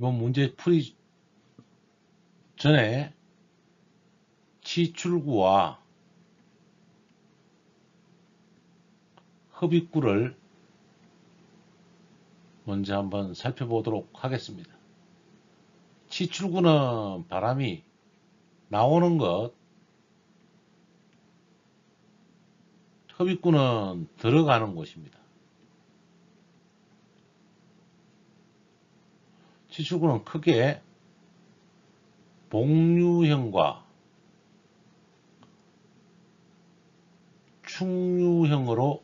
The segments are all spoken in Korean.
이번 문제 풀이 전에 치출구와 흡입구를 먼저 한번 살펴보도록 하겠습니다. 치출구는 바람이 나오는 것, 흡입구는 들어가는 곳입니다. 치출구는 크게 복류형과 충류형으로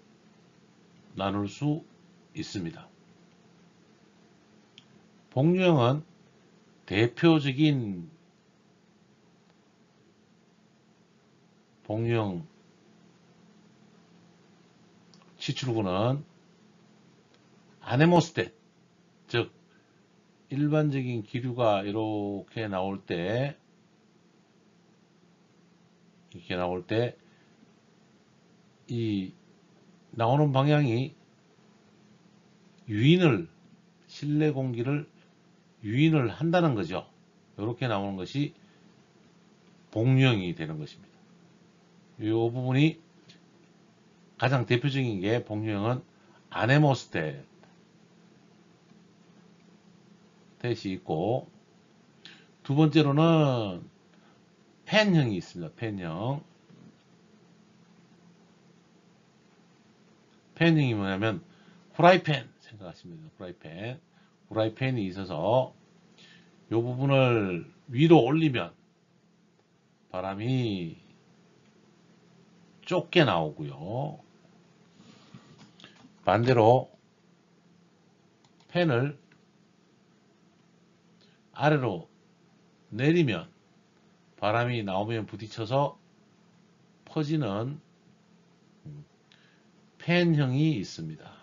나눌 수 있습니다. 복류형은 대표적인 복류형 치출구는 아네모스텟, 즉 일반적인 기류가 이렇게 나올 때 이 나오는 방향이 실내 공기를 유인을 한다는 거죠. 이렇게 나오는 것이 복류형이 되는 것입니다. 이 부분이 가장 대표적인 게 복류형은 아네모스텟이 있고, 두 번째로는 팬형이 있습니다. 팬형이 뭐냐면 후라이팬 생각하시면 돼요. 후라이팬이 있어서 이 부분을 위로 올리면 바람이 좁게 나오고요. 반대로 팬을 아래로 내리면 바람이 나오면 부딪혀서 퍼지는 팬형이 있습니다.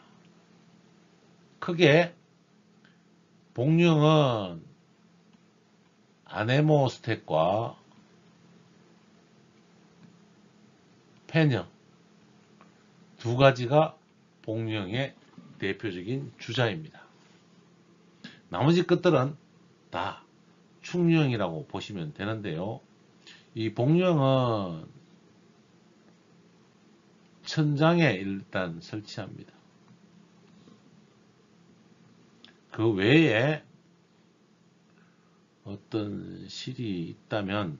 크게 복류형은 아네모스텟과 팬형 두 가지가 복류형의 대표적인 주자입니다. 나머지 것들은 다 충류형이라고 보시면 되는데요. 이 복류형은 천장에 일단 설치합니다. 그 외에 어떤 실이 있다면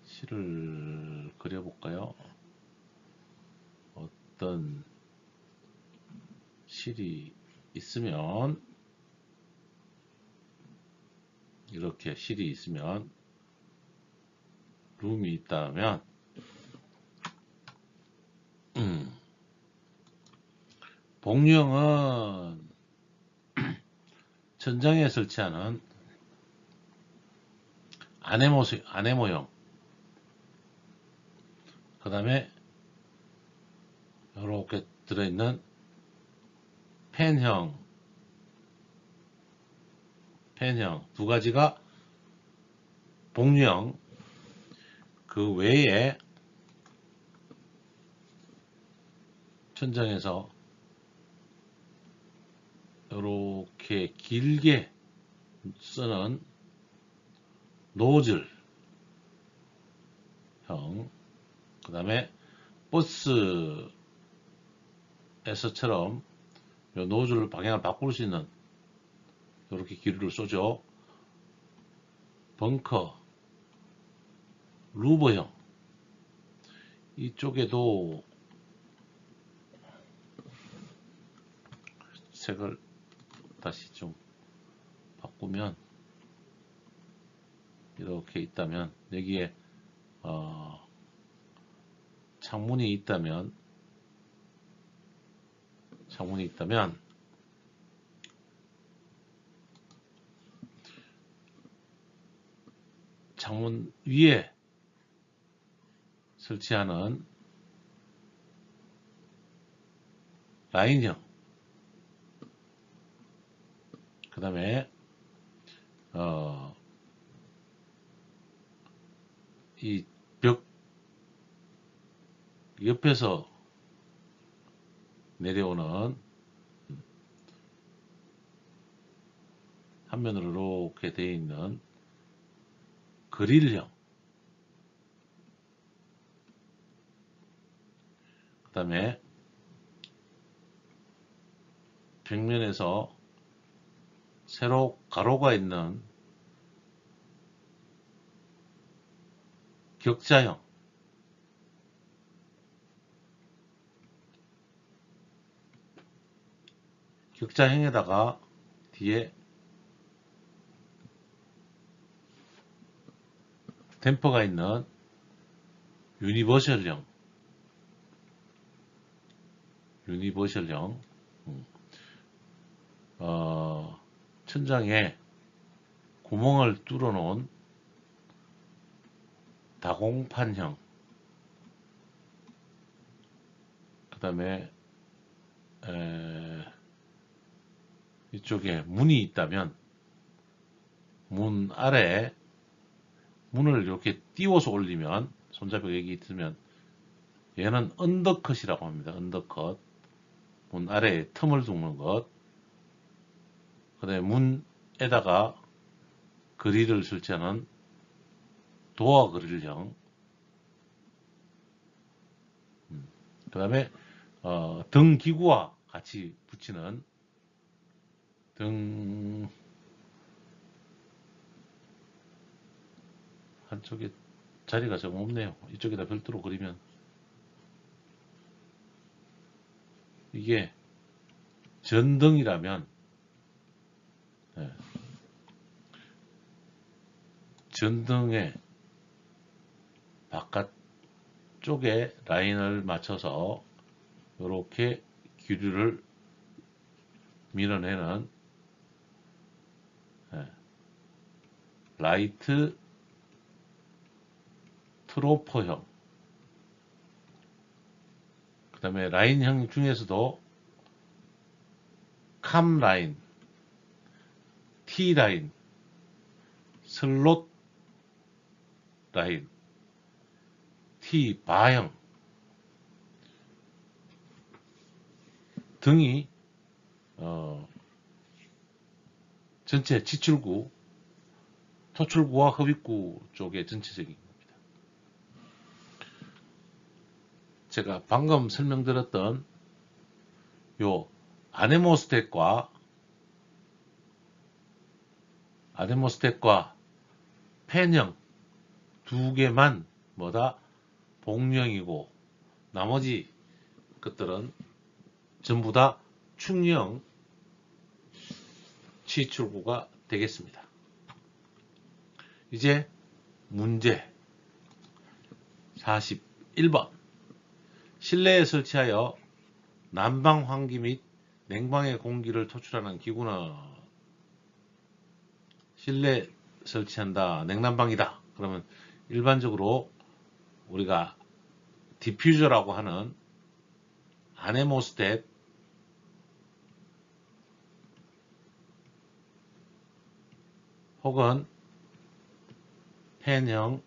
실을 그려볼까요? 어떤 실이 있으면, 이렇게 실이 있으면, 룸이 있다면, 복류형은 천장에 설치하는 아네모형, 그 다음에 이렇게 들어있는 팬형 두 가지가 복류형. 그 외에 천장에서 이렇게 길게 쓰는 노즐형, 그 다음에 버스에서처럼 노즐 방향을 바꿀 수 있는 이렇게 기류를 쏘죠. 벙커, 루버형, 이쪽에도 색을 다시 좀 바꾸면, 이렇게 있다면, 여기에 창문이 있다면 창문 위에 설치하는 라인형, 그 다음에 이 벽 옆에서 내려오는 한 면으로 이렇게 되어 있는 그릴형, 그 다음에 벽면에서 세로 가로가 있는 격자형, 격자형에다가 뒤에 댐퍼가 있는 유니버셜형, 천장에 구멍을 뚫어 놓은 다공판형, 그 다음에 이쪽에 문이 있다면 문 아래에 문을 이렇게 띄워서 올리면, 손잡이가 여기 있으면 얘는 언더컷이라고 합니다. 언더컷. 문 아래에 틈을 두는 것. 그 다음에 문에다가 그릴을 설치하는 도어 그릴형. 그 다음에 등 기구와 같이 붙이는 등, 한쪽에 자리가 좀 없네요. 이쪽에다 별도로 그리면 이게 전등이라면, 예, 전등의 바깥쪽에 라인을 맞춰서 이렇게 기류를 밀어내는, 예, 라이트 트로퍼형, 그 다음에 라인형 중에서도 캄라인, T라인, 슬롯 라인, T바형 등이 전체 지출구, 토출구와 흡입구 쪽의 전체적인 겁니다. 제가 방금 설명드렸던 요 아네모스텟과 팬형 두 개만 뭐다 복령이고, 나머지 것들은 전부 다 충형 치출구가 되겠습니다. 이제 문제 41번. 실내에 설치하여 난방 환기 및 냉방의 공기를 토출하는 기구는, 실내 설치한다, 냉난방이다. 그러면 일반적으로 우리가 디퓨저라고 하는 아네모스텟, 혹은 팬형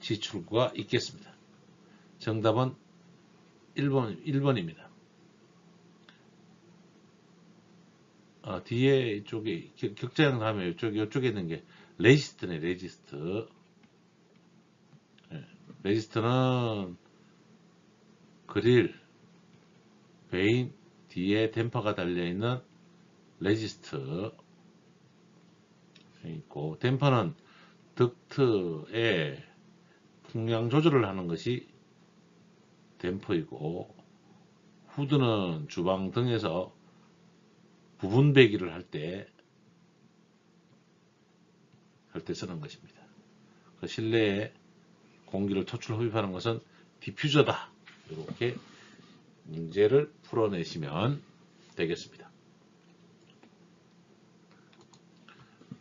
지출구가 있겠습니다. 정답은 1번입니다. 뒤에 이쪽에 격자형 다음에 이쪽에 있는 게 레지스트네. 레지스트. 레지스트는 그릴, 베인 뒤에 댐퍼가 달려있는 레지스트 있고, 댐퍼는 덕트의 풍량 조절을 하는 것이 댐퍼이고, 후드는 주방 등에서 부분 배기를 할 때 쓰는 것입니다. 실내에 공기를 토출 흡입하는 것은 디퓨저다. 이렇게 문제를 풀어내시면 되겠습니다.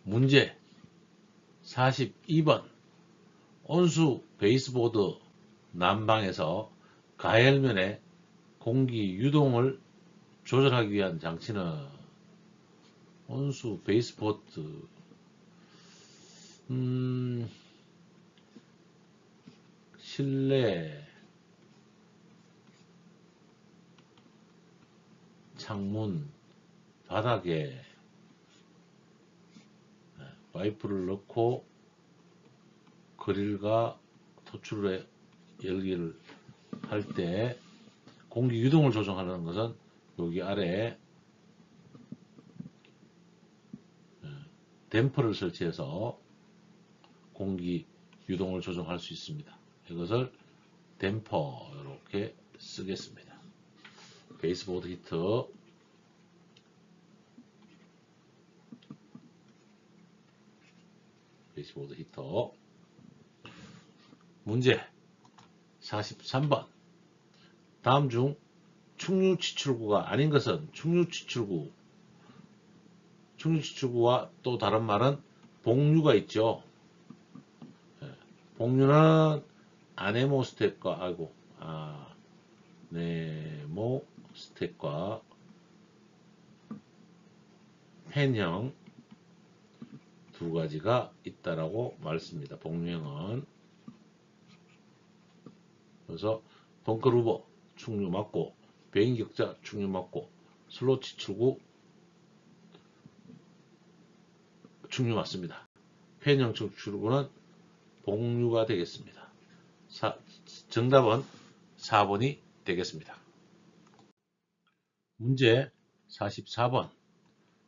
문제 42번. 온수 베이스보드 난방에서 가열면에 공기 유동을 조절하기 위한 장치는, 온수 베이스보드, 실내 창문 바닥에 파이프를 넣고 그릴과 토출의 열기를 할 때 공기 유동을 조정하는 것은 여기 아래에 댐퍼를 설치해서 공기 유동을 조정할 수 있습니다. 이것을 댐퍼 이렇게 쓰겠습니다. 베이스보드 히터, 베이스보드 히터. 문제 43번. 다음 중 충류 치출구가 아닌 것은 충류 치출구와 또 다른 말은 봉류가 있죠. 봉류는 아네모스텟과 네모스텟과 펜형 두 가지가 있다라고 말했습니다. 봉류형은. 그래서 벙커루버 충류 맞고, 배인격자 충류 맞고, 슬롯 치출구 충류 맞습니다. 펜형 치출구는 봉류가 되겠습니다. 정답은 4번이 되겠습니다. 문제 44번.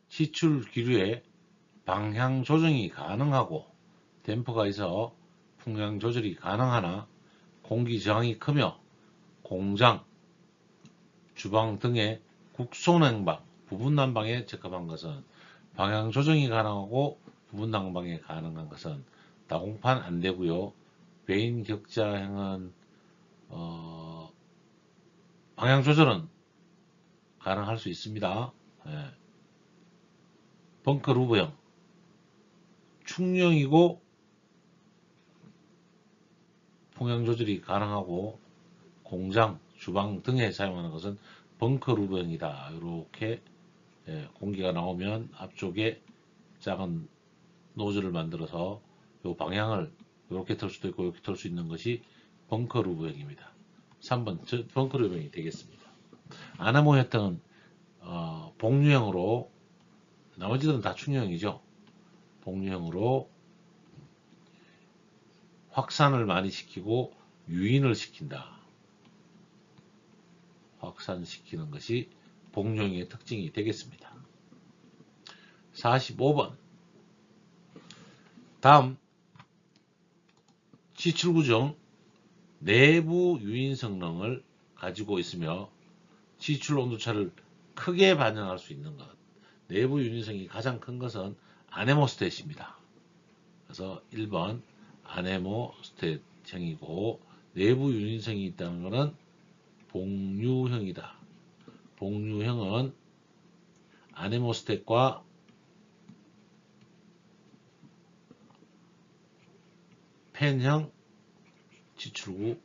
치출 기류의 방향 조정이 가능하고 댐퍼가 있어 풍량 조절이 가능하나 공기 저항이 크며 공장, 주방 등의 국소냉방, 부분 난방에 적합한 것은 방향 조정이 가능하고 부분 난방에 가능한 것은 다공판 안 되고요. 배인 격자형은 방향 조절은 가능할 수 있습니다. 벙커 루브형 충용이고 풍향 조절이 가능하고 공장, 주방 등에 사용하는 것은 벙커 루브형이다. 이렇게 공기가 나오면 앞쪽에 작은 노즐을 만들어서 이 방향을 이렇게 털 수도 있고 이렇게 털 수 있는 것이 벙커 루브형입니다. 3번 벙커 루브형이 되겠습니다. 아나모 혜택은 복류형으로, 나머지들은 다 충류형이죠. 복류형으로 확산을 많이 시키고 유인을 시킨다. 확산시키는 것이 복류형의 특징이 되겠습니다. 45번. 다음 치출구 중 내부 유인 성능을 가지고 있으며 치출 온도차를 크게 반영할 수 있는 것. 내부 유인성이 가장 큰 것은 아네모스텟입니다. 그래서 1번 아네모스텟형이고, 내부 유인성이 있다는 것은 봉류형이다. 봉류형은 아네모스텟과 펜형 치출구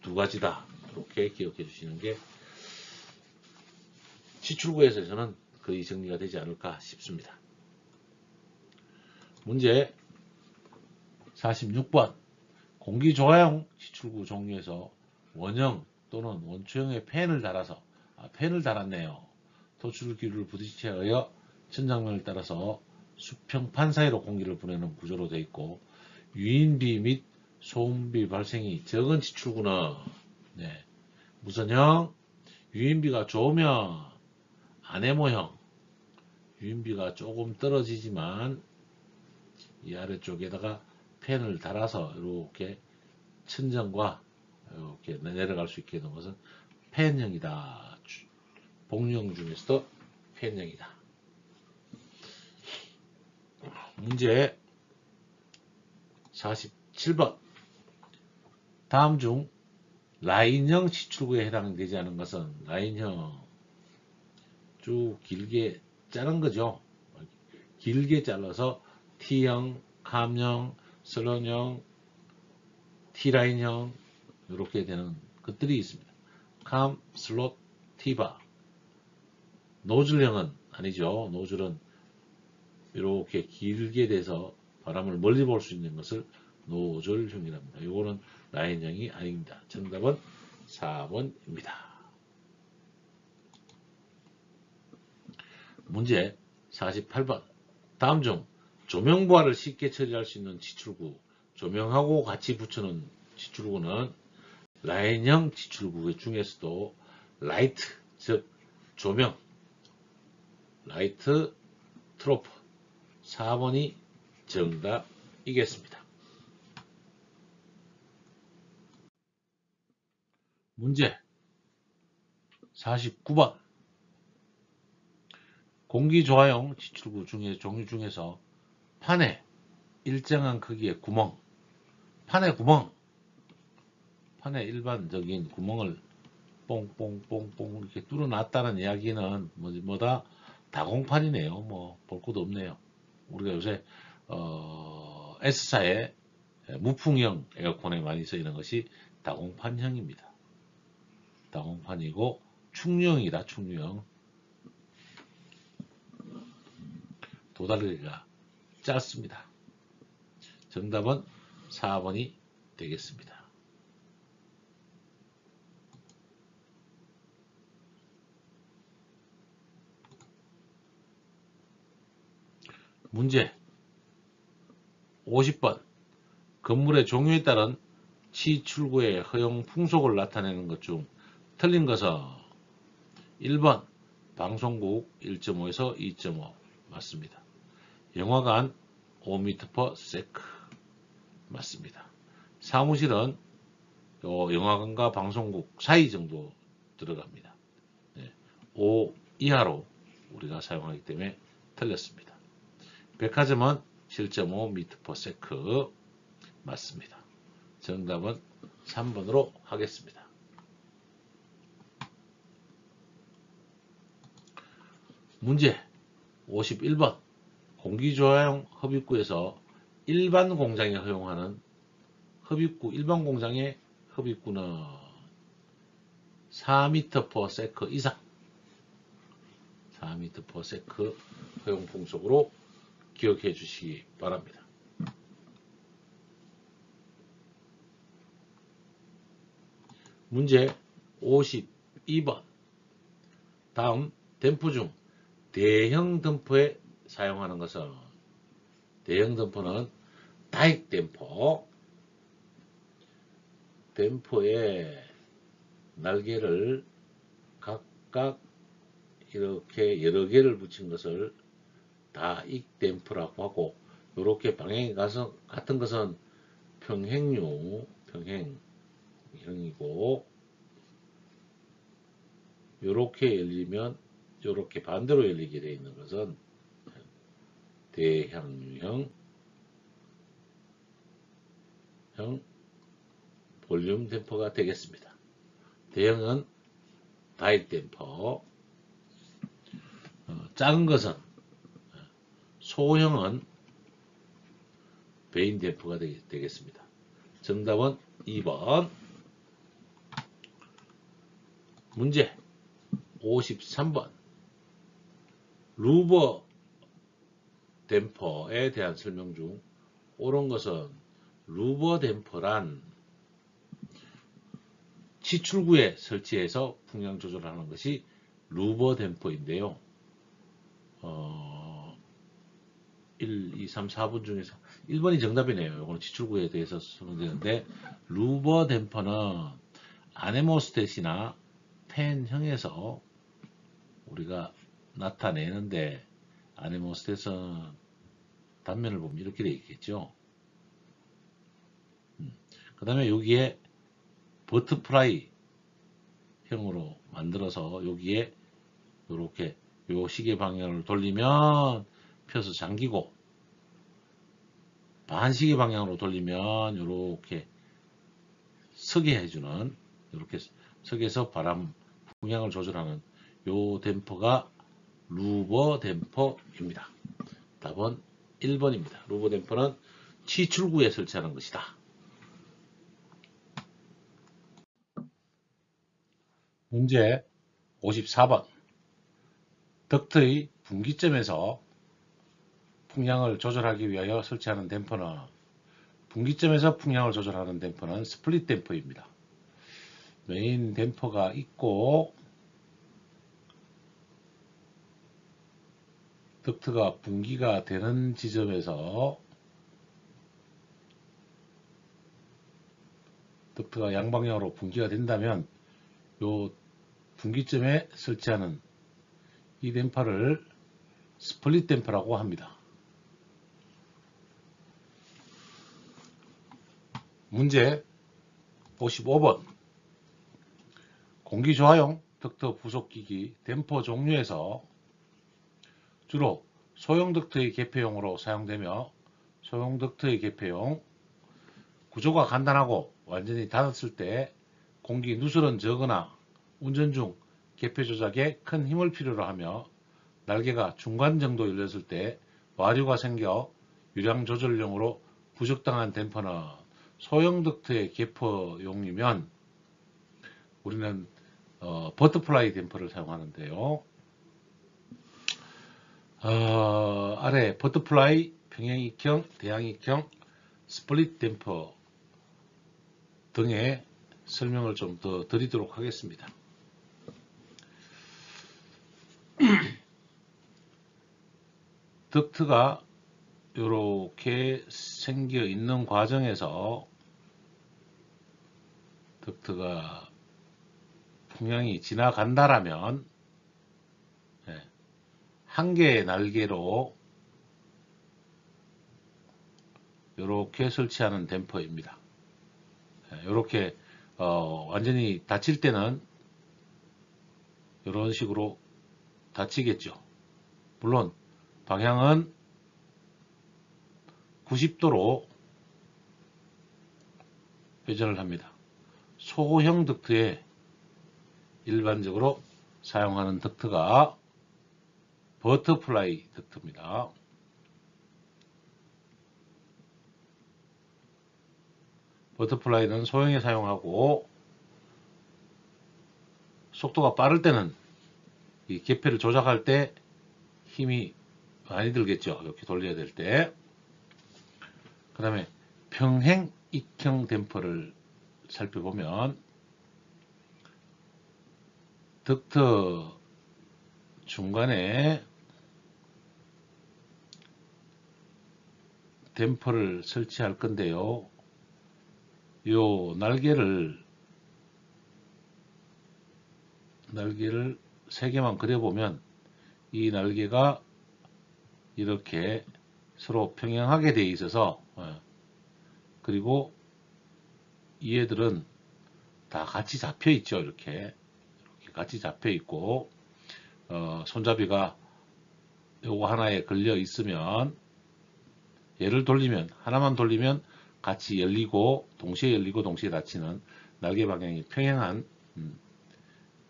두 가지다. 이렇게 기억해 주시는 게 치출구에서 저는 거의 정리가 되지 않을까 싶습니다. 문제 46번. 공기조화형 치출구 종류에서 원형 또는 원초형의 팬을 달아서, 팬을 달았네요. 토출 기류를 부딪히에 의해 천장면을 따라서 수평판 사이로 공기를 보내는 구조로 되어 있고, 유인비 및 소음비 발생이 적은 치출구는 무슨 형? 유인비가 좋으면 아네모형. 유인비가 조금 떨어지지만 이 아래쪽에다가 팬을 달아서 이렇게 천정과 이렇게 내려갈 수 있게 되는 것은 팬형이다. 복류형 중에서도 팬형이다. 문제 47번. 다음 중 라인형 치출구에 해당되지 않은 것은, 라인형 쭉 길게 자른 거죠. 길게 잘라서 T형, 캄형, 슬롯형, T라인형 이렇게 되는 것들이 있습니다. 캄, 슬롯, T바. 노즐형은 아니죠. 노즐은 이렇게 길게 돼서 바람을 멀리 볼 수 있는 것을 노즐형이랍니다. 이거는 라인형이 아닙니다. 정답은 4번입니다. 문제 48번. 다음 중 조명 부하를 쉽게 처리할 수 있는 지출구, 조명하고 같이 붙여놓은 지출구는 라인형 지출구 중에서도 라이트, 즉 조명, 라이트 트로프 4번이 정답이겠습니다. 문제 49번 공기조화용 지출구 중에 종류 중에서 판에 일정한 크기의 구멍, 판에 일반적인 구멍을 뽕뽕뽕뽕 이렇게 뚫어놨다는 이야기는 뭐다? 다공판이네요. 뭐 볼 것도 없네요. 우리가 요새 S사의 무풍형 에어컨에 많이 쓰이는 것이 다공판형입니다. 다공판이고 충류형이다. 충류형. 도달리기가 짧습니다. 정답은 4번이 되겠습니다. 문제 50번 건물의 종류에 따른 치출구의 허용 풍속을 나타내는 것 중 틀린 것은 1번 방송국 1.5에서 2.5 맞습니다. 영화관 5m/s 맞습니다. 사무실은 영화관과 방송국 사이 정도 들어갑니다. 5 이하로 우리가 사용하기 때문에 틀렸습니다. 백화점은 7.5m/s 맞습니다. 정답은 3번으로 하겠습니다. 문제 51번 공기조화용 흡입구에서 일반 공장에 허용하는 흡입구, 일반 공장의 흡입구는 4m/s 이상 4m/s 허용 풍속으로 기억해 주시기 바랍니다. 문제 52번 다음 댐프 중 대형 댐퍼에 사용하는 것은 대형 댐퍼는 다익 댐퍼 댐퍼에 날개를 각각 이렇게 여러 개를 붙인 것을 다익 댐퍼라고 하고 이렇게 방향이 같은 것은 평행형이고 이렇게 열리면 이렇게 반대로 열리게 되어 있는 것은 대향유형 볼륨 댐퍼가 되겠습니다. 대형은 다익 댐퍼, 작은 것은 소형은 베인 댐퍼가 되겠습니다. 정답은 2번. 문제 53번 루버 댐퍼에 대한 설명 중 옳은 것은 루버 댐퍼란 치출구에 설치해서 풍량 조절하는 것이 루버 댐퍼인데요. 1, 2, 3, 4번 중에서 1번이 정답이네요. 이거는 치출구에 대해서 설명되는데 루버 댐퍼는 아네모스텟이나 펜형에서 우리가 나타내는데 아네모스텟은 단면을 보면 이렇게 되어 있겠죠. 그 다음에 여기에 버터프라이 형으로 만들어서 여기에 이렇게 요 시계 방향을 돌리면 펴서 잠기고 반시계 방향으로 돌리면 이렇게 서게 해주는 이렇게 석에서 바람 풍량을 조절하는 요 댐퍼가 루버 댐퍼입니다. 답은 1번입니다. 루버 댐퍼는 치출구에 설치하는 것이다. 문제 54번 덕트의 분기점에서 풍량을 조절하기 위하여 설치하는 댐퍼는 분기점에서 풍량을 조절하는 댐퍼는 스플릿 댐퍼입니다. 메인 댐퍼가 있고 덕트가 분기가 되는 지점에서 덕트가 양방향으로 분기가 된다면 요 분기점에 설치하는 이 댐퍼를 스플릿 댐퍼라고 합니다. 문제 55번 공기조화용 덕트 부속기기 댐퍼 종류에서 주로 소형 덕트의 개폐용으로 사용되며 소형 덕트의 개폐용 구조가 간단하고 완전히 닫았을 때 공기 누설은 적으나 운전 중 개폐 조작에 큰 힘을 필요로 하며 날개가 중간 정도 열렸을 때 와류가 생겨 유량 조절용으로 부적당한 댐퍼는 소형 덕트의 개폐용이면 우리는 버터플라이 댐퍼를 사용하는데요. 아래 버터플라이, 평행익형, 대항익형, 스플릿 댐퍼 등의 설명을 좀 더 드리도록 하겠습니다. 덕트가 이렇게 생겨 있는 과정에서 덕트가 풍향이 지나간다라면 한 개의 날개로 이렇게 설치하는 댐퍼입니다. 이렇게 완전히 닫힐 때는 이런 식으로 닫히겠죠. 물론 방향은 90도로 회전을 합니다. 소형 덕트에 일반적으로 사용하는 덕트가 버터플라이 덕트입니다. 버터플라이는 소형에 사용하고 속도가 빠를 때는 이 개폐를 조작할 때 힘이 많이 들겠죠. 이렇게 돌려야 될 때. 그 다음에 평행 익형 댐퍼를 살펴보면 덕트 중간에 댐퍼를 설치할 건데요. 요 날개를 3개만 그려보면 이 날개가 이렇게 서로 평행하게 되어 있어서 그리고 얘들은 다 같이 잡혀 있죠. 이렇게 같이 잡혀 있고 손잡이가 요거 하나에 걸려 있으면 얘를 돌리면 하나만 돌리면 같이 열리고 동시에 닫히는 날개 방향이 평행한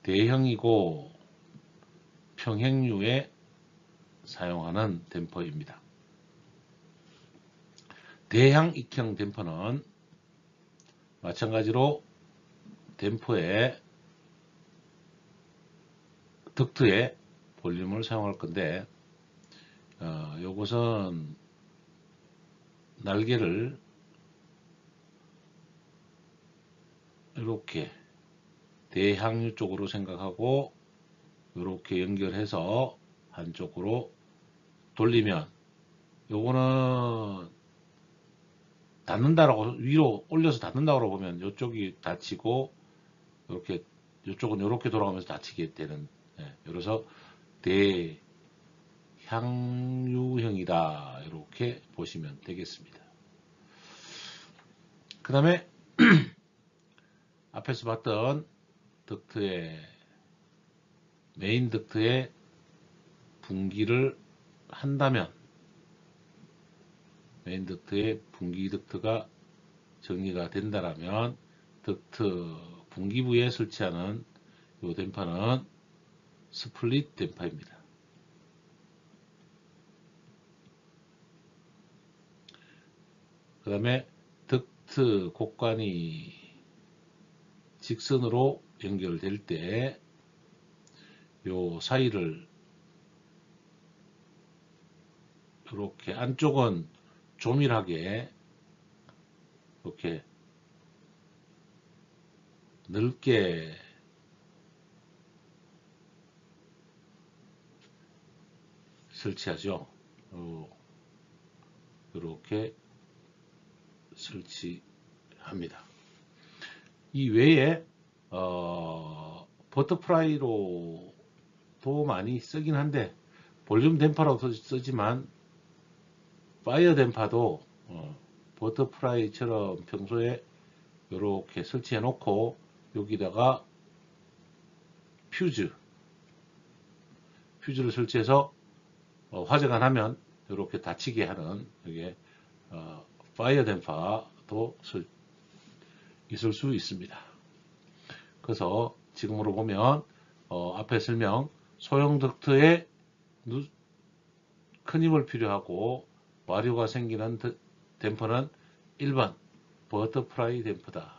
대형이고 평행류에 사용하는 댐퍼입니다. 대향 익형 댐퍼는 마찬가지로 댐퍼에 덕트에 볼륨을 사용할 건데 요것은 날개를 이렇게 대항류 쪽으로 생각하고 이렇게 연결해서 한쪽으로 돌리면 요거는 닫는다라고 위로 올려서 닫는다고 보면 이쪽이 닫히고 이렇게 이쪽은 이렇게 돌아가면서 닫히게 되는 그래서 대향유형이다 이렇게 보시면 되겠습니다. 그 다음에 앞에서 봤던 덕트의 메인 덕트의 분기를 한다면 메인 덕트의 분기 덕트가 정리가 된다라면 덕트 분기부에 설치하는 이 댐퍼는 스플릿 댐퍼입니다. 그 다음에 덕트 곡관이 직선으로 연결될 때 요 사이를 이렇게 안쪽은 조밀하게 이렇게 넓게 설치하죠. 이렇게 설치합니다. 이 외에 버터프라이로도 많이 쓰긴 한데 볼륨 댐퍼라고 쓰지만 파이어 댐퍼도 버터프라이처럼 평소에 이렇게 설치해 놓고 여기다가 퓨즈를 설치해서 화재가 나면 이렇게 닫히게 하는 이게 파이어 댐퍼도 있을 수 있습니다. 그래서 지금으로 보면 앞에 설명 소형 덕트에 큰 힘을 필요하고 와류가 생기는 댐퍼는 1번 버터프라이 댐퍼다.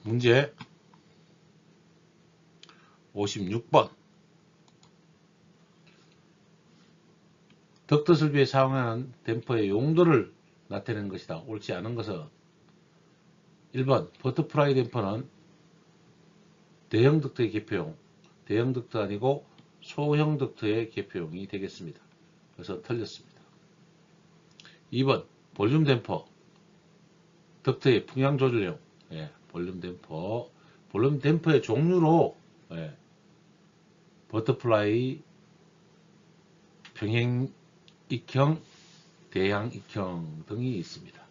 문제 56번 덕트 설비에 사용하는 댐퍼의 용도를 나타내는 것이다. 옳지 않은 것은 1번 버터프라이 댐퍼는 대형 덕트의 개표용, 대형 덕트 아니고 소형 덕트의 개표용이 되겠습니다. 그래서 틀렸습니다. 2번 볼륨 댐퍼, 덕트의 풍량 조절용, 볼륨 댐퍼의 종류로 버터플라이, 평행익형, 대양익형 등이 있습니다.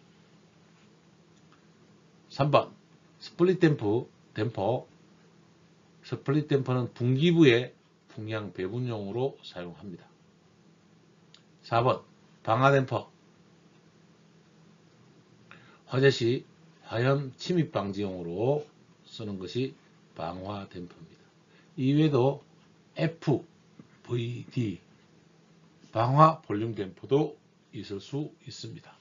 3번 스플릿 댐퍼, 스플릿 댐퍼는 분기부의 풍량 배분용으로 사용합니다. 4번 방화 댐퍼, 화재 시 화염 침입 방지용으로 쓰는 것이 방화 댐퍼입니다. 이외에도 FVD 방화 볼륨 댐퍼도 있을 수 있습니다.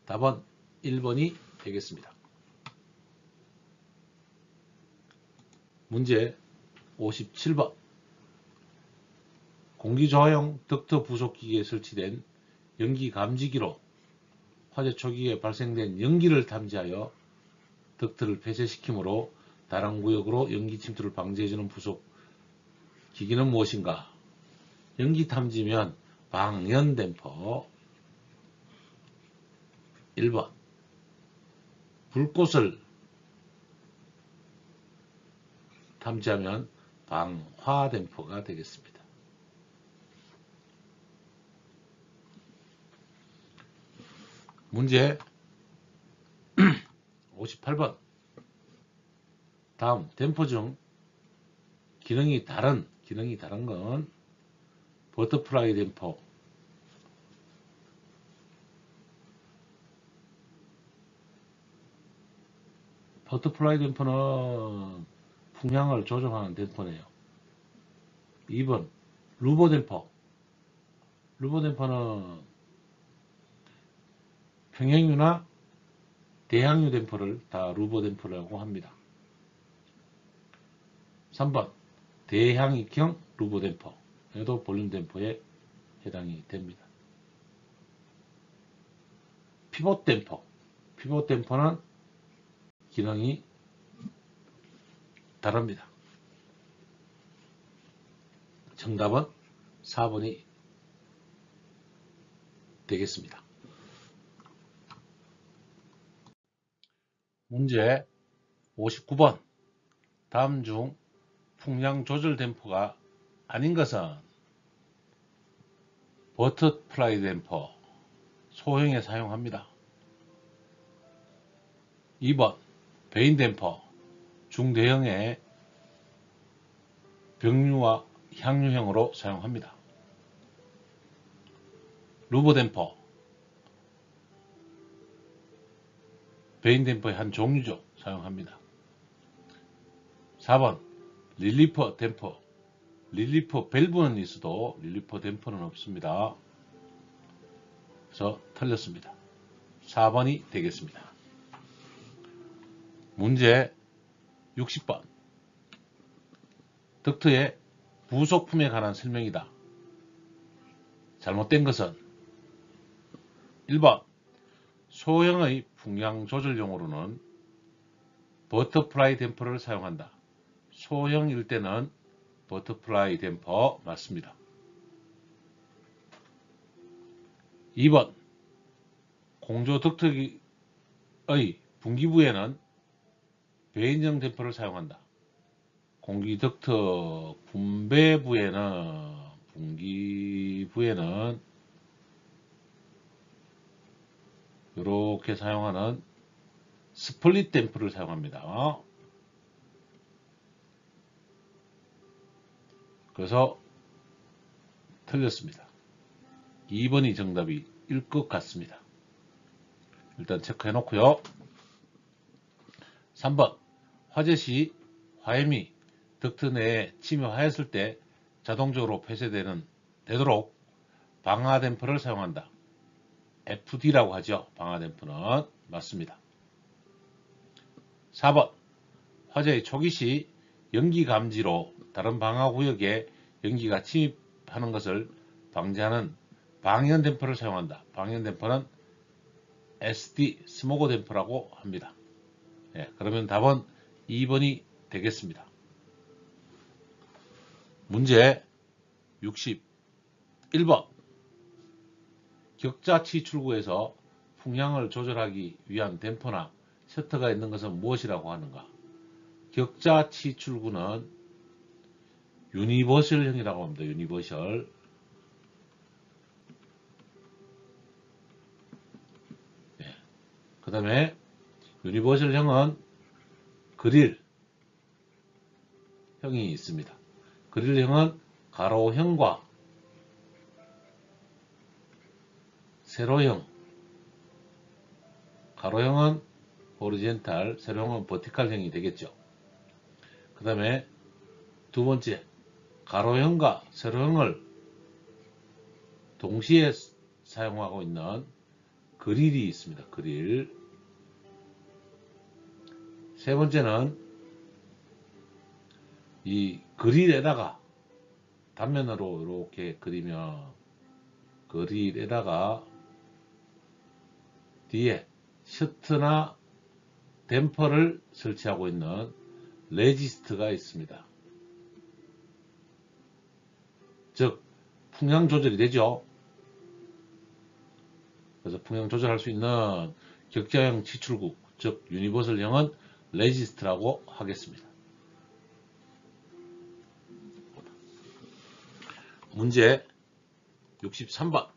답은 1번이 되겠습니다. 문제 57번 공기저하용 덕트 부속기기에 설치된 연기 감지기로 화재 초기에 발생된 연기를 탐지하여 덕트를 폐쇄시키므로 다른 구역으로 연기 침투를 방지해주는 부속 기기는 무엇인가? 연기 탐지면 방연 댐퍼. 1번 불꽃을 탐지하면 방화 댐퍼가 되겠습니다. 문제 58번 다음 댐퍼 중 기능이 다른 건 버터플라이 댐퍼, 버터플라이 댐퍼는 풍량을 조정하는 댐퍼네요. 2번 루버 댐퍼, 루버 댐퍼는 평행유나 대항유 댐퍼를 다 루버 댐퍼라고 합니다. 3번 대향익형 루버 댐퍼, 얘도 볼륨 댐퍼에 해당이 됩니다. 피봇 댐퍼는 기능이 다릅니다. 정답은 4번이 되겠습니다. 문제 59번 다음 중 풍량 조절 댐퍼가 아닌 것은 버터플라이 댐퍼, 소형에 사용합니다. 2번 베인 댐퍼, 중대형의 병류와 향유형으로 사용합니다. 루버 댐퍼, 베인 댐퍼의 한 종류죠. 사용합니다. 4번 릴리퍼 댐퍼, 릴리퍼 밸브는 있어도 릴리퍼 댐퍼는 없습니다. 그래서 틀렸습니다. 4번이 되겠습니다. 문제 60번 덕트의 부속품에 관한 설명이다. 잘못된 것은 1번 소형의 풍량 조절용으로는 버터플라이 댐퍼를 사용한다. 소형일 때는 버터플라이 댐퍼 맞습니다. 2번 공조 덕트의 분기부에는 배인정 댐퍼를 사용한다. 공기 덕트 분기부에는 이렇게 사용하는 스플릿 댐프를 사용합니다. 그래서 틀렸습니다. 2번이 정답이 일 것 같습니다. 일단 체크해 놓고요. 3번 화재 시 화염이 덕트 내에 침입하였을 때 자동적으로 폐쇄되도록 방화 댐퍼를 사용한다. FD라고 하죠. 방화 댐퍼는 맞습니다. 4번 화재의 초기 시 연기 감지로 다른 방화 구역에 연기가 침입하는 것을 방지하는 방연 댐퍼를 사용한다. 방연 댐퍼는 SD 스모그 댐퍼라고 합니다. 그러면 답은 2번이 되겠습니다. 문제 61번 격자치 출구에서 풍량을 조절하기 위한 댐퍼나 셔터가 있는 것은 무엇이라고 하는가? 격자치 출구는 유니버셜형이라고 합니다. 유니버셜. 그 다음에 유니버셜형은 그릴 형이 있습니다. 그릴형은 가로형과 세로형, 가로형은 호리젠탈, 세로형은 버티칼형이 되겠죠. 그 다음에 두 번째, 가로형과 세로형을 동시에 사용하고 있는 그릴이 있습니다. 그릴. 세 번째는 이 그릴에다가 단면으로 이렇게 그리면 그릴에다가 뒤에 셔트나 댐퍼를 설치하고 있는 레지스트가 있습니다. 즉 풍량 조절이 되죠. 그래서 풍량 조절할 수 있는 격자형 치출구, 즉 유니버설형은 레지스트라고 하겠습니다. 문제 63번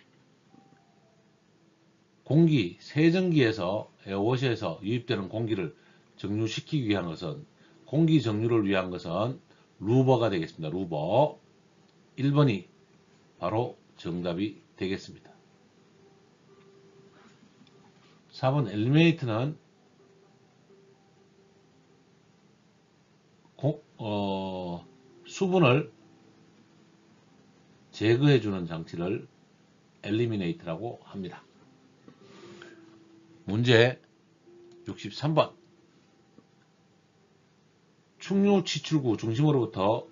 공기 세정기에서 에어워셔에서 유입되는 공기를 정류시키기 위한 것은 공기 정류를 위한 것은 루버가 되겠습니다. 루버 1번이 바로 정답이 되겠습니다. 4번 엘리미네이터는 수분을 제거해주는 장치를 엘리미네이터라고 합니다. 문제 63번 충류 치출구 중심으로부터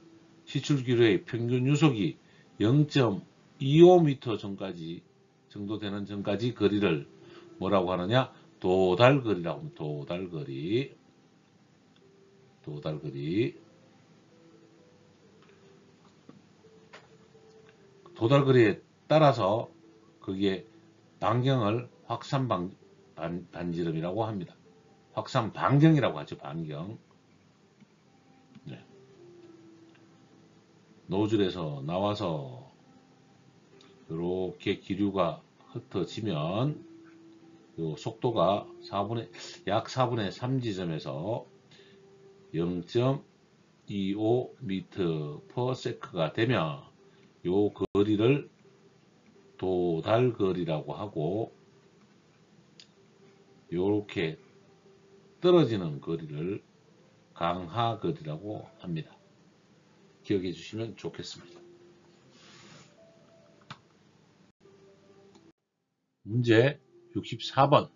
치출기류의 평균 유속이 0.25m 정도 되는 전까지 거리를 뭐라고 하느냐? 도달거리라고 합니다. 도달거리. 도달거리에 따라서 거기에 반경을 확산반지름이라고 합니다. 확산반경이라고 하죠. 반경. 네. 노즐에서 나와서 이렇게 기류가 흩어지면 요 속도가 약 4분의 3 지점에서 0.25m/s가 되면 요 거리를 도달거리라고 하고 요렇게 떨어지는 거리를 강하거리라고 합니다. 기억해 주시면 좋겠습니다. 문제 64번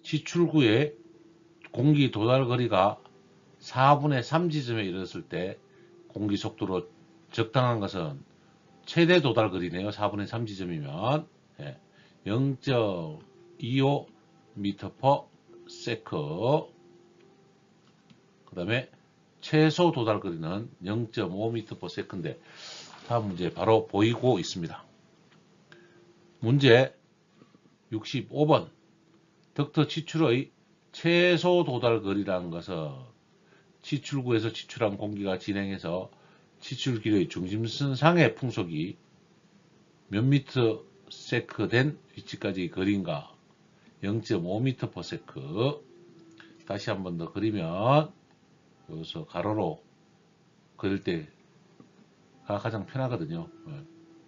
치출구의 공기 도달거리가 4분의 3 지점에 이르렀을 때 공기 속도로 적당한 것은 최대 도달거리네요. 4분의 3 지점이면 0.25m/s 세크. 그 다음에 최소 도달 거리는 0.5m/s인데 다음 문제 바로 보이고 있습니다. 문제 65번. 덕터 치출의 최소 도달 거리라는 것은 치출구에서 치출한 공기가 진행해서 치출길의 중심선상의 풍속이 몇 미터 세크 된 위치까지 거리인가? 0.5m/s. 다시 한 번 더 그리면 여기서 가로로 그릴 때가 가장 편하거든요.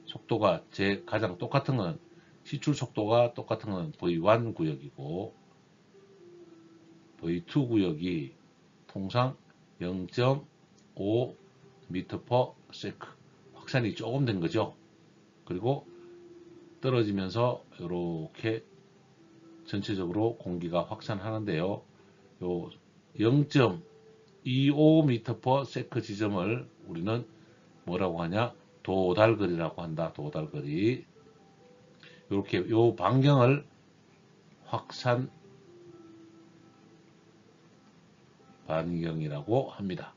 속도가 가장 똑같은 건 시출 속도가 똑같은 건 V1 구역이고 V2 구역이 통상 0.5m/s 확산이 조금 된 거죠. 그리고 떨어지면서 이렇게 전체적으로 공기가 확산하는데요. 요 0.25m/s 지점을 우리는 뭐라고 하냐? 도달거리라고 한다. 도달거리. 이렇게 요 반경을 확산 반경이라고 합니다.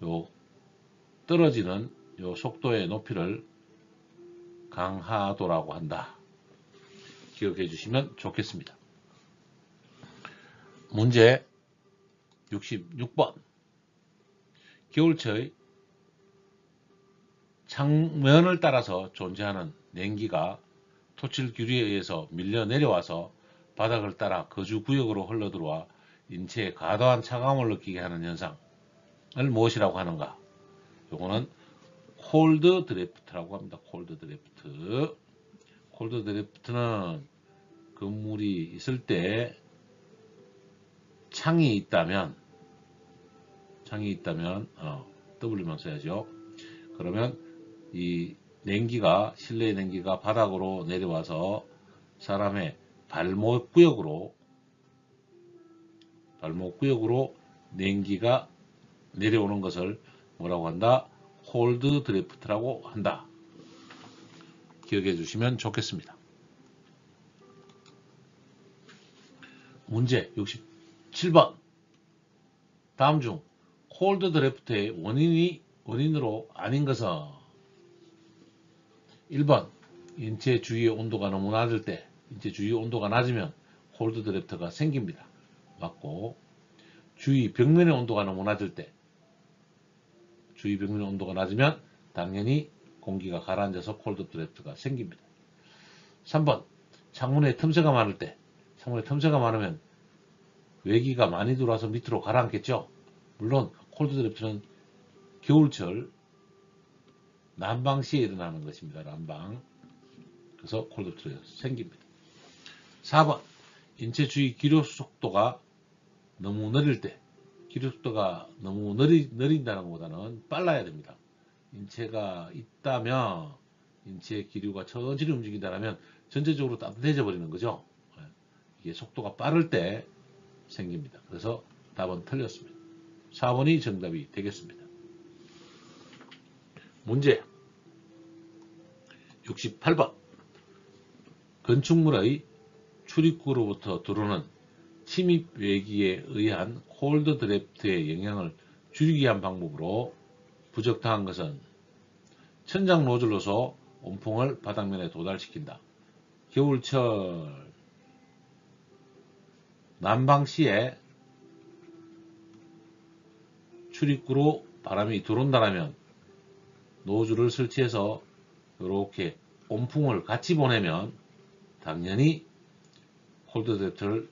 요 떨어지는 요 속도의 높이를 강하도라고 한다. 기억해 주시면 좋겠습니다. 문제 66번. 겨울철 창면을 따라서 존재하는 냉기가 토칠규리에 의해서 밀려 내려와서 바닥을 따라 거주구역으로 흘러들어와 인체에 과도한 차가움을 느끼게 하는 현상을 무엇이라고 하는가? 요거는 콜드 드래프트라고 합니다. 콜드 드래프트. 콜드 드래프트는 건물이 있을 때 창이 있다면 W만 써야죠. 그러면 이 냉기가 실내 냉기가 바닥으로 내려와서 사람의 발목 구역으로 냉기가 내려오는 것을 뭐라고 한다? 콜드 드래프트라고 한다. 기억해 주시면 좋겠습니다. 문제 67번. 다음 중 콜드 드래프트의 원인으로 아닌 것은 1번. 인체 주위의 온도가 너무 낮을 때, 인체 주위 온도가 낮으면 콜드 드래프트가 생깁니다. 맞고, 주위 벽면의 온도가 너무 낮을 때, 주위 벽면의 온도가 낮으면 당연히 공기가 가라앉아서 콜드 드래프트가 생깁니다. 3번. 창문에 틈새가 많을 때, 창문에 틈새가 많으면 외기가 많이 들어와서 밑으로 가라앉겠죠. 물론 콜드 드래프트는 겨울철 난방 시에 일어나는 것입니다. 난방. 그래서 콜드 드래프트가 생깁니다. 4번. 인체 주위 기류 속도가 너무 느릴 때, 기류 속도가 너무 느린다는 것보다는 빨라야 됩니다. 인체가 있다면 인체의 기류가 천천히 움직인다면 전체적으로 따뜻해져 버리는 거죠. 이게 속도가 빠를 때 생깁니다. 그래서 답은 틀렸습니다. 4번이 정답이 되겠습니다. 문제 68번. 건축물의 출입구로부터 들어오는 침입 외기에 의한 콜드 드래프트의 영향을 줄이기 위한 방법으로 부적당한 것은 천장 노즐로서 온풍을 바닥면에 도달시킨다. 겨울철 난방 시에 출입구로 바람이 들어온다면 노즐을 설치해서 이렇게 온풍을 같이 보내면 당연히 콜드 드래프트를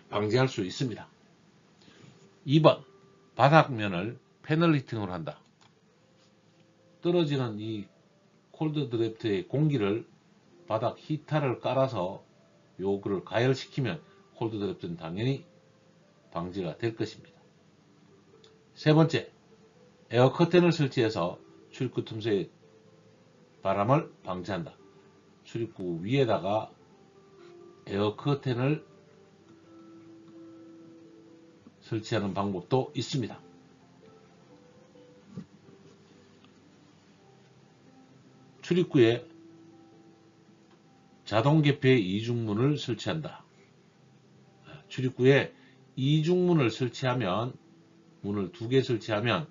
방지할 수 있습니다. 2번. 바닥면을 패널 히팅으로 한다. 떨어지는 이 콜드 드래프트의 공기를 바닥 히터를 깔아서 요거를 가열시키면 콜드 드래프트는 당연히 방지가 될 것입니다. 세 번째. 에어 커튼을 설치해서 출입구 틈새의 바람을 방지한다. 출입구 위에다가 에어 커튼을 설치하는 방법도 있습니다. 출입구에 자동 개폐 이중문을 설치한다. 출입구에 이중문을 설치하면, 문을 2개 설치하면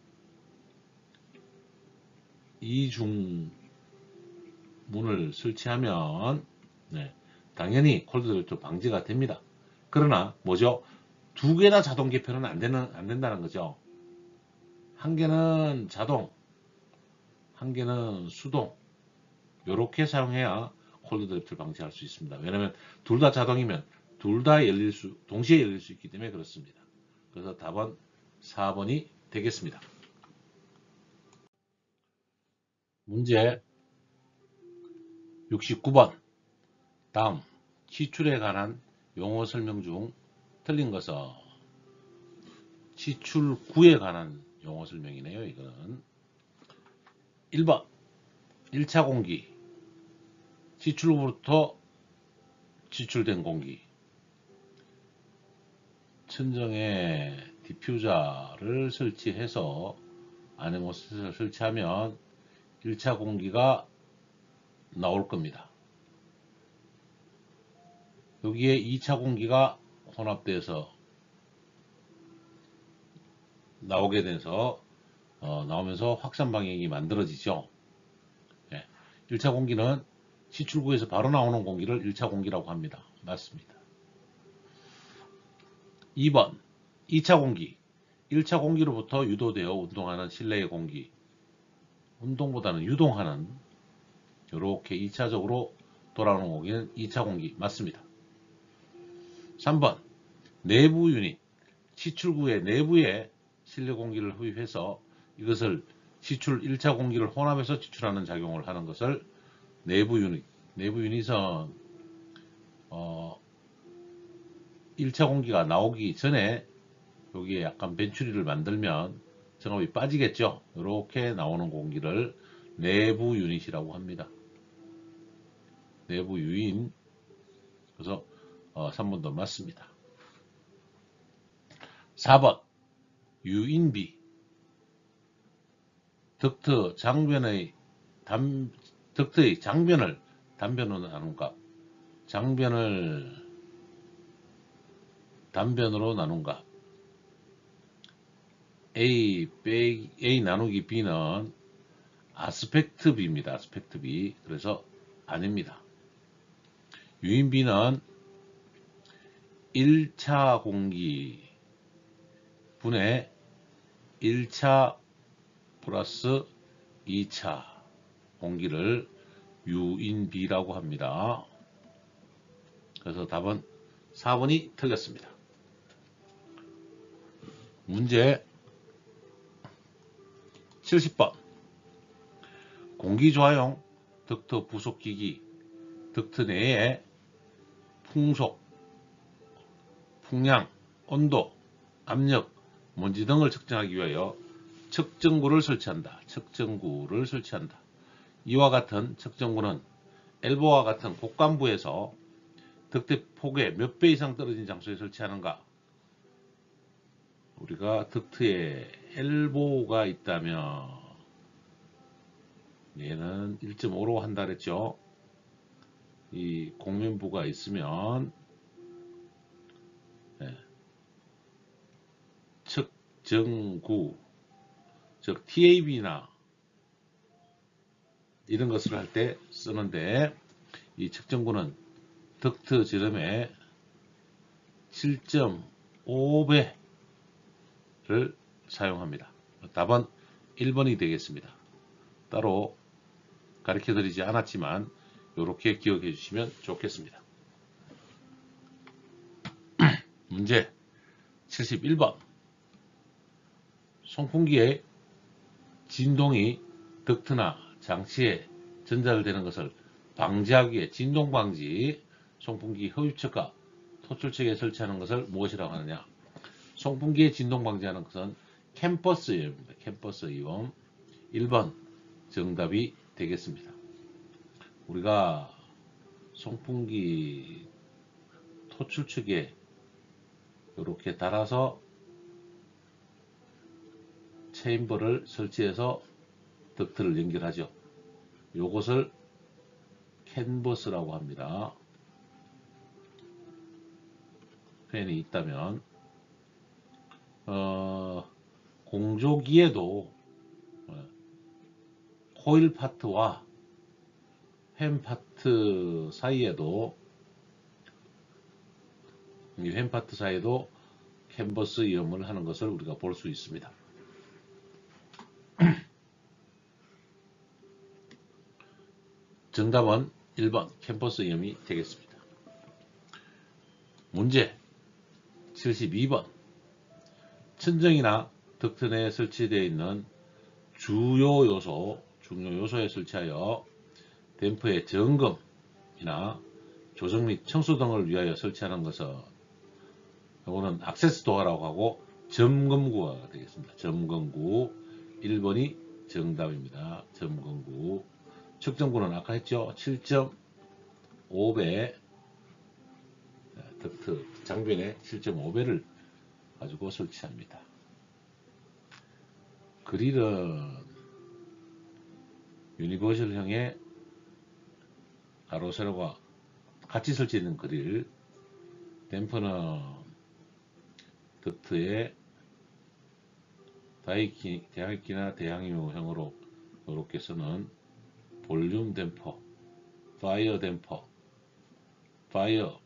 이중문을 설치하면 당연히 콜드드랩트 방지가 됩니다. 그러나 뭐죠? 2개나 자동 개편은 안 된다는 거죠. 한 개는 자동, 한 개는 수동, 이렇게 사용해야 콜드드래프트를 방지할 수 있습니다. 왜냐하면 둘 다 자동이면 둘 다 동시에 열릴 수 있기 때문에 그렇습니다. 그래서 답은 4번이 되겠습니다. 문제 69번. 다음 지출에 관한 용어 설명 중 틀린 것은, 지출구에 관한 용어 설명이네요. 이거는 1번 1차 공기, 지출구부터 지출된 공기. 천정에 디퓨저를 설치해서 아네모스를 설치하면 1차 공기가 나올 겁니다. 여기에 2차 공기가 혼합돼서 나오게 돼서 나오면서 확산 방향이 만들어지죠. 1차 공기는 시출구에서 바로 나오는 공기를 1차 공기라고 합니다. 맞습니다. 2번 2차 공기, 1차 공기로부터 유도되어 운동하는 실내의 공기, 운동보다는 유동하는, 이렇게 2차적으로 돌아오는 공기는 2차 공기 맞습니다. 3번 내부 유닛, 시출구의 내부에 실내 공기를 흡입해서 이것을 시출 1차 공기를 혼합해서 지출하는 작용을 하는 것을 내부 유닛, 내부 유닛은 1차 공기가 나오기 전에 여기에 약간 벤츄리를 만들면 정압이 빠지겠죠. 이렇게 나오는 공기를 내부 유닛이라고 합니다. 내부 유인. 그래서 3번도 맞습니다. 4번 유인비, 덕트의 장변을 단변으로 나눈 값, 장변을 단변으로 나눈 값. A 나누기 B는 아스펙트 B입니다. 아스펙트 B. 그래서 아닙니다. 유인비는 1차 공기 분의 1차 플러스 2차 공기를 유인비라고 합니다. 그래서 답은 4번이 틀렸습니다. 문제 70번. 공기조화용 덕트 부속기기, 덕트 내에 풍속, 풍량, 온도, 압력, 먼지 등을 측정하기 위하여 측정구를 설치한다. 측정구를 설치한다. 이와 같은 측정구는 엘보와 같은 곡간부에서 덕트 폭의 몇 배 이상 떨어진 장소에 설치하는가? 우리가 덕트에 엘보가 있다면 얘는 1.5로 한다 그랬죠. 이 곡면부가 있으면 측정구, 즉 TAB나 이런 것을 할 때 쓰는데, 이 측정구는 덕트 지름의 7.5배를 사용합니다. 답은 1번이 되겠습니다. 따로 가르쳐 드리지 않았지만 이렇게 기억해 주시면 좋겠습니다. 문제 71번. 송풍기의 진동이 덕트나 장치에 전달되는 것을 방지하기 위해 진동방지 송풍기 흡입처가 토출척에 설치하는 것을 무엇이라고 하느냐? 송풍기의 진동방지하는 것은 캠퍼스 이용입니다. 캠퍼스 이용. 1번 정답이 되겠습니다. 우리가 송풍기 토출척에 이렇게 달아서 체인버를 설치해서 덕트를 연결하죠. 요것을 캔버스라고 합니다. 팬이 있다면 공조기에도 코일 파트와 팬 파트 사이에도 이 팬 파트 사이에도 캔버스 이음을 하는 것을 우리가 볼 수 있습니다. 정답은 1번 캔버스 이음이 되겠습니다. 문제 72번 천정이나 덕트 내에 설치되어 있는 주요 요소에 설치하여 댐프의 점검이나 조정 및 청소 등을 위하여 설치하는 것은 이거는 액세스 도어라고 하고 점검구가 되겠습니다. 점검구 1번이 정답입니다. 점검구 측정구는 아까 했죠. 7.5배 덕트 장변에 7.5배를 가지고 설치합니다. 그릴은 유니버셜형의 가로 세로가 같이 설치되는 그릴, 댐퍼는 덕트에 대항기나 대항유형으로 이렇게 쓰는 볼륨 댐퍼, 파이어 댐퍼, 파이어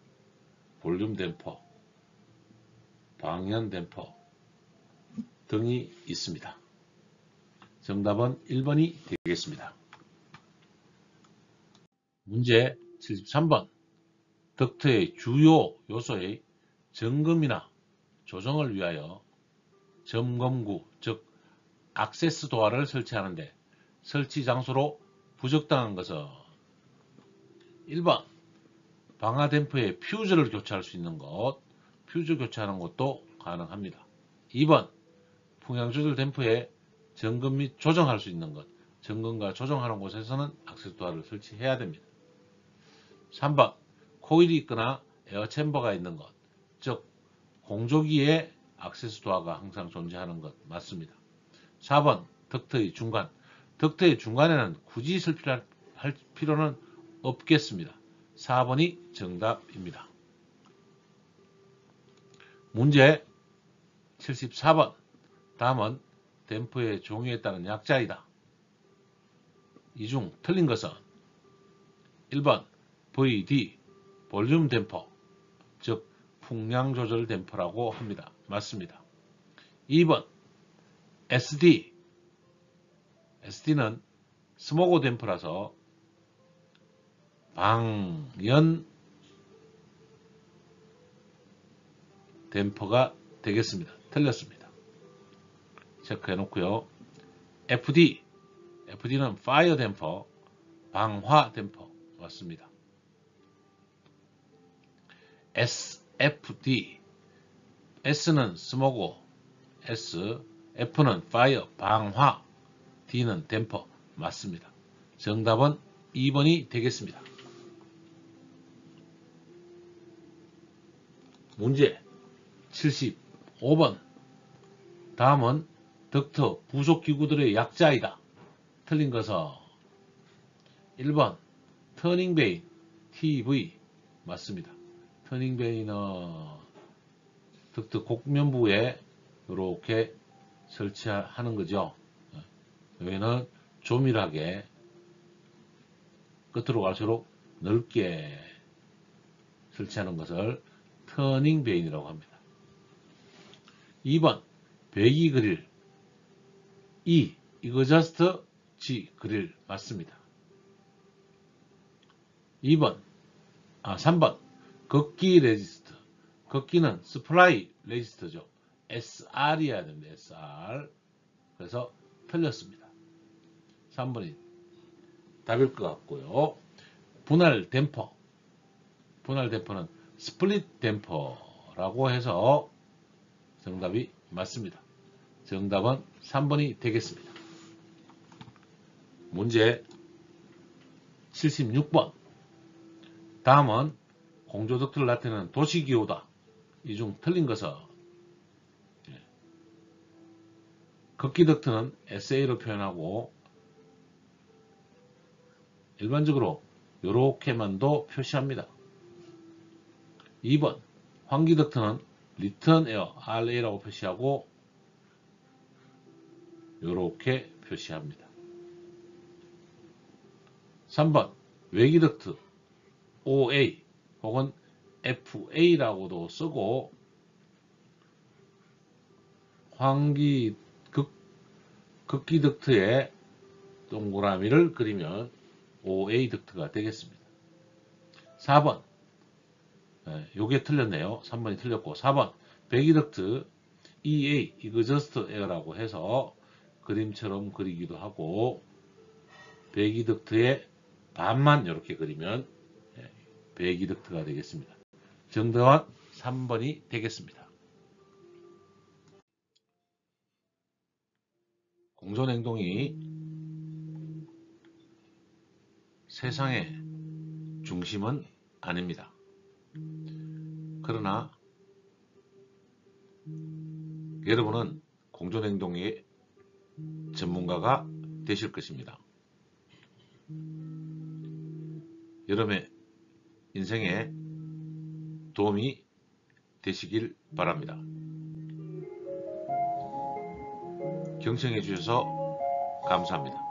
볼륨 댐퍼, 방연 댐퍼 등이 있습니다. 정답은 1번이 되겠습니다. 문제 73번 덕트의 주요 요소의 점검이나 조정을 위하여 점검구 즉 액세스 도어를 설치하는데 설치 장소로 부적당한 것은 1번 방화 댐프의 퓨즈를 교체할 수 있는 것, 퓨즈 교체하는 것도 가능합니다. 2번 풍향 조절 댐프의 점검 및 조정할 수 있는 것, 점검과 조정하는 곳에서는 액세스 도어를 설치해야 됩니다. 3번 코일이 있거나 에어 챔버가 있는 것, 즉 공조기에 액세스 도어가 항상 존재하는 것 맞습니다. 4번 덕트의 중간, 덕트의 중간에는 굳이 설치할 필요는 없겠습니다. 4번이 정답입니다. 문제 74번 다음은 댐프의 종류에 따른 약자이다. 이 중 틀린 것은 1번 VD 볼륨 댐퍼 즉 풍량 조절 댐퍼라고 합니다. 맞습니다. 2번 SD는 스모그 댐퍼라서 방연 댐퍼가 되겠습니다. 틀렸습니다. 체크해 놓고요. FD는 파이어 댐퍼, 방화 댐퍼 맞습니다. SFD, S는 스모그, F는 파이어, 방화, D는 댐퍼 맞습니다. 정답은 2번이 되겠습니다. 문제 75번 다음은 덕트 부속 기구들의 약자이다. 틀린 것은 1번 터닝 베인 TV 맞습니다. 터닝 베인은 덕트 곡면부에 이렇게 설치하는 거죠. 여기는 조밀하게 끝으로 갈수록 넓게 설치하는 것을 터닝 베인이라고 합니다. 2번 배기 그릴 이거저스트 G 그릴 맞습니다. 3번 걷기 레지스트 걷기는 스플라이 레지스트죠. SR이어야 됩니다. SR 그래서 틀렸습니다. 3번이 답일 것 같고요. 분할 댐퍼는 스플릿 댐퍼라고 해서 정답이 맞습니다. 정답은 3번이 되겠습니다. 문제 76번 다음은 공조 덕트를 나타내는 도시기호다. 이 중 틀린 것은 걷기 덕트는 SA로 표현하고 일반적으로 이렇게만도 표시합니다. 2번 환기 덕트는 리턴 에어 RA라고 표시하고 이렇게 표시합니다. 3번 외기 덕트 OA 혹은 FA라고도 쓰고 환기 극기 덕트에 동그라미를 그리면 OA 덕트가 되겠습니다. 4번 요게 틀렸네요. 3번이 틀렸고 4번 배기 덕트 EA Exhaust Air라고 해서 그림처럼 그리기도 하고 배기 덕트의 반만 이렇게 그리면 배기 덕트가 되겠습니다. 정답은 3번이 되겠습니다. 공존행동이 세상의 중심은 아닙니다. 그러나 여러분은 공존행동의 전문가가 되실 것입니다. 여러분의 인생에 도움이 되시길 바랍니다. 경청해 주셔서 감사합니다.